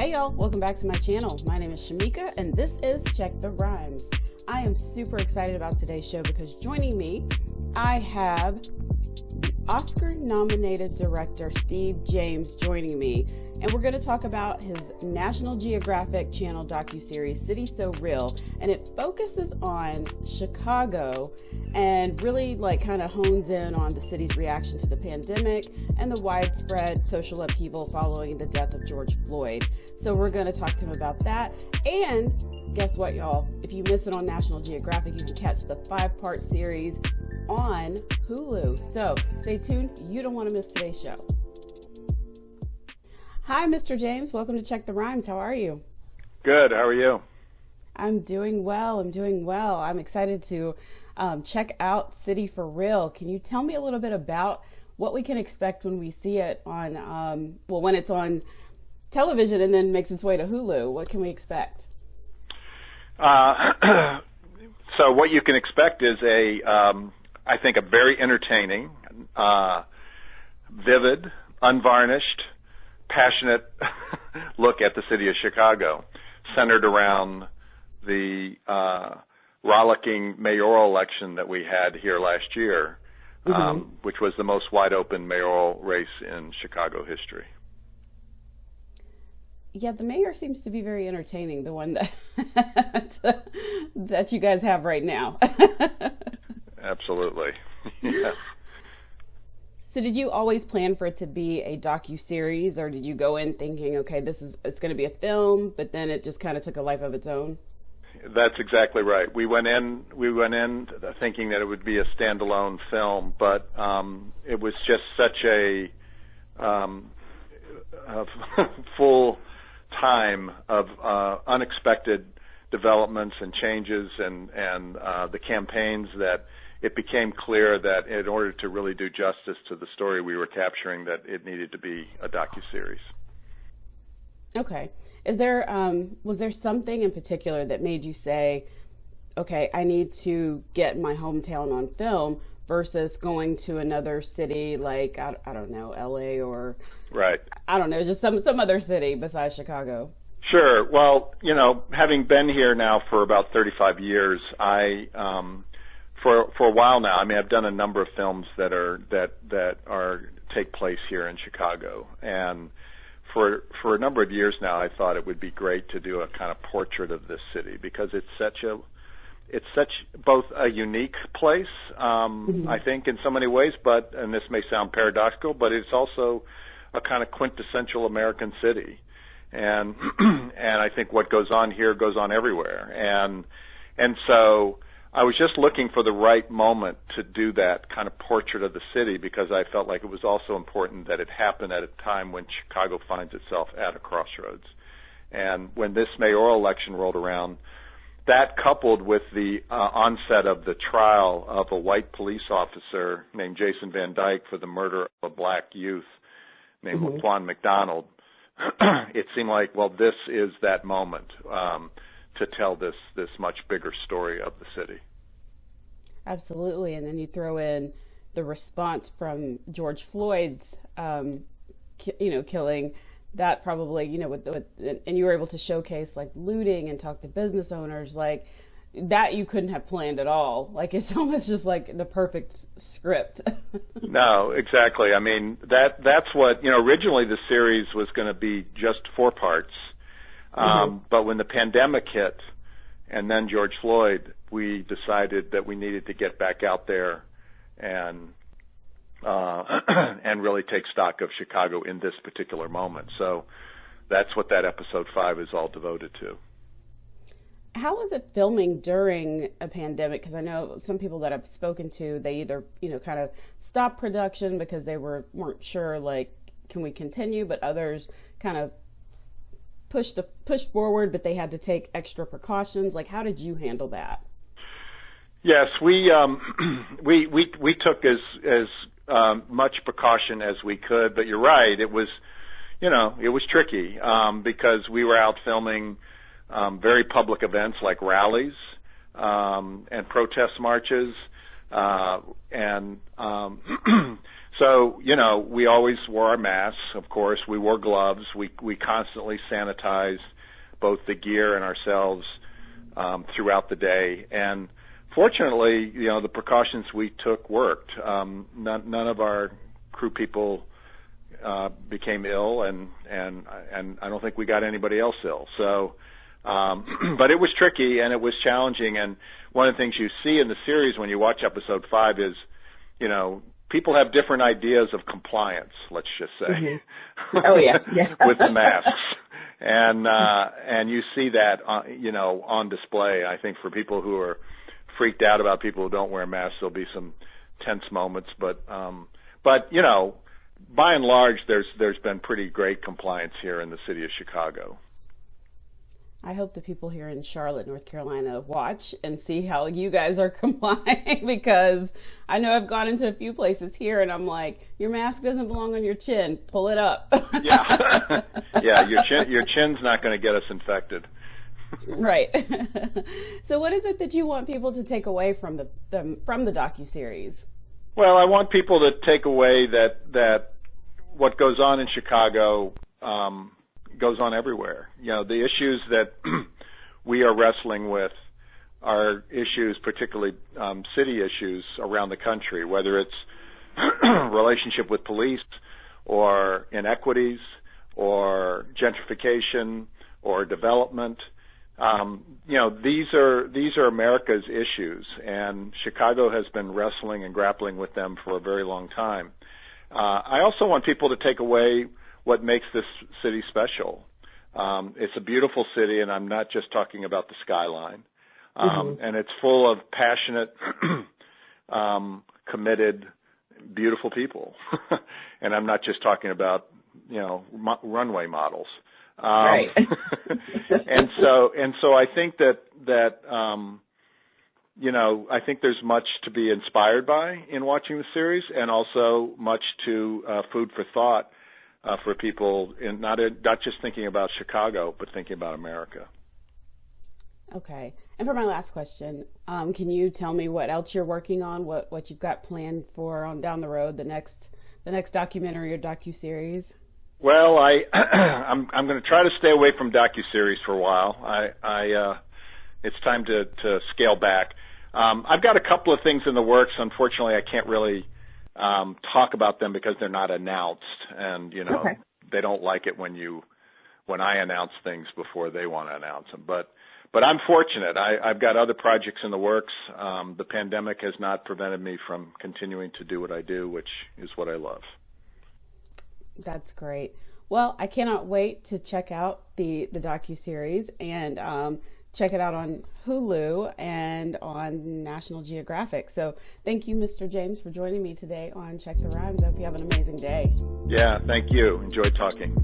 Hey y'all, welcome back to my channel. My name is Shamika and this is Check the Rhymes. I am super excited about today's show because joining me, I have the Oscar-nominated director Steve James joining me, and we're going to talk about his National Geographic Channel docuseries, City So Real, and it focuses on Chicago and really kind of hones in on the city's reaction to the pandemic and the widespread social upheaval following the death of George Floyd. So we're going to talk to him about that. And guess what, y'all? If you miss it on National Geographic, you can catch the 5-part series on Hulu. So stay tuned. You don't want to miss today's show. Hi, Mr. James. Welcome to Check the Rhymes. How are you? Good. How are you? I'm doing well. I'm excited to check out City for Real. Can you tell me a little bit about what we can expect when we see it on, when it's on television and then makes its way to Hulu? What can we expect? So what you can expect is I think a very entertaining, vivid, unvarnished, passionate look at the city of Chicago, centered around the rollicking mayoral election that we had here last year, which was the most wide-open mayoral race in Chicago history. Yeah, the mayor seems to be very entertaining, the one that that you guys have right now. Absolutely. Yes. So did you always plan for it to be a docuseries, or did you go in thinking, okay, it's going to be a film, but then it just kind of took a life of its own? That's exactly right. We went in thinking that it would be a standalone film, but it was just such a full time of unexpected developments and changes and the campaigns that it became clear that in order to really do justice to the story we were capturing, that it needed to be a docuseries. Okay. Was there something in particular that made you say, okay, I need to get my hometown on film versus going to another city like, I don't know, LA or, right, I don't know, just some other city besides Chicago? Sure. Well, having been here now for about 35 years, for a while now, I've done a number of films that take place here in Chicago, and for a number of years now, I thought it would be great to do a kind of portrait of this city because it's such both a unique place, I think, in so many ways, and this may sound paradoxical, but it's also a kind of quintessential American city, and I think what goes on here goes on everywhere, and so I was just looking for the right moment to do that kind of portrait of the city because I felt like it was also important that it happened at a time when Chicago finds itself at a crossroads. And when this mayoral election rolled around, that coupled with the onset of the trial of a white police officer named Jason Van Dyke for the murder of a black youth named Laquan McDonald, it seemed like, well, this is that moment to tell this much bigger story of the city. Absolutely. And then you throw in the response from George Floyd's, killing that probably, and you were able to showcase like looting and talk to business owners like that you couldn't have planned at all. Like it's almost just like the perfect script. No, exactly. That's what, originally the series was going to be just 4 parts. But when the pandemic hit and then George Floyd, we decided that we needed to get back out there and really take stock of Chicago in this particular moment. So that's what that episode 5 is all devoted to. How was it filming during a pandemic? Because I know some people that I've spoken to, they either, kind of stopped production because they weren't sure, like, can we continue? But others kind of push forward, but they had to take extra precautions. Like, how did you handle that? Yes, we took as much precaution as we could, but you're right. It was tricky because we were out filming very public events like rallies and protest marches, and So, we always wore our masks, of course. We wore gloves. We constantly sanitized both the gear and ourselves throughout the day. And fortunately, the precautions we took worked. None of our crew people became ill, and I don't think we got anybody else ill. So, but it was tricky and it was challenging. And one of the things you see in the series when you watch episode 5 is, people have different ideas of compliance, let's just say. Mm-hmm. Oh, yeah. With the masks. And you see that, on display. I think for people who are freaked out about people who don't wear masks, there'll be some tense moments. But by and large, there's been pretty great compliance here in the city of Chicago. I hope the people here in Charlotte, North Carolina, watch and see how you guys are complying, because I know I've gone into a few places here and I'm like, your mask doesn't belong on your chin. Pull it up. Yeah. Yeah, your chin's not going to get us infected. Right. So what is it that you want people to take away from the docuseries? Well, I want people to take away that what goes on in Chicago goes on everywhere. The issues that we are wrestling with are issues, particularly city issues around the country, whether it's relationship with police or inequities or gentrification or development. These are America's issues, and Chicago has been wrestling and grappling with them for a very long time. I also want people to take away what makes this city special. It's a beautiful city, and I'm not just talking about the skyline. And it's full of passionate, committed, beautiful people. And I'm not just talking about, runway models. Right. and so I think that I think there's much to be inspired by in watching the series, and also much to food for thought for people, in not just thinking about Chicago, but thinking about America. Okay. And for my last question, can you tell me what else you're working on? What you've got planned for on down the road, the next documentary or docuseries? Well, I'm going to try to stay away from docuseries for a while. It's time to scale back. I've got a couple of things in the works. Unfortunately, I can't really talk about them because they're not announced, and Okay. They don't like it when I announce things before they want to announce them. But I'm fortunate. I've got other projects in the works. The pandemic has not prevented me from continuing to do what I do, which is what I love. That's great. Well, I cannot wait to check out the docuseries and check it out on Hulu and on National Geographic. So thank you, Mr. James, for joining me today on Check the Rhymes. I hope you have an amazing day. Yeah, thank you. Enjoyed talking.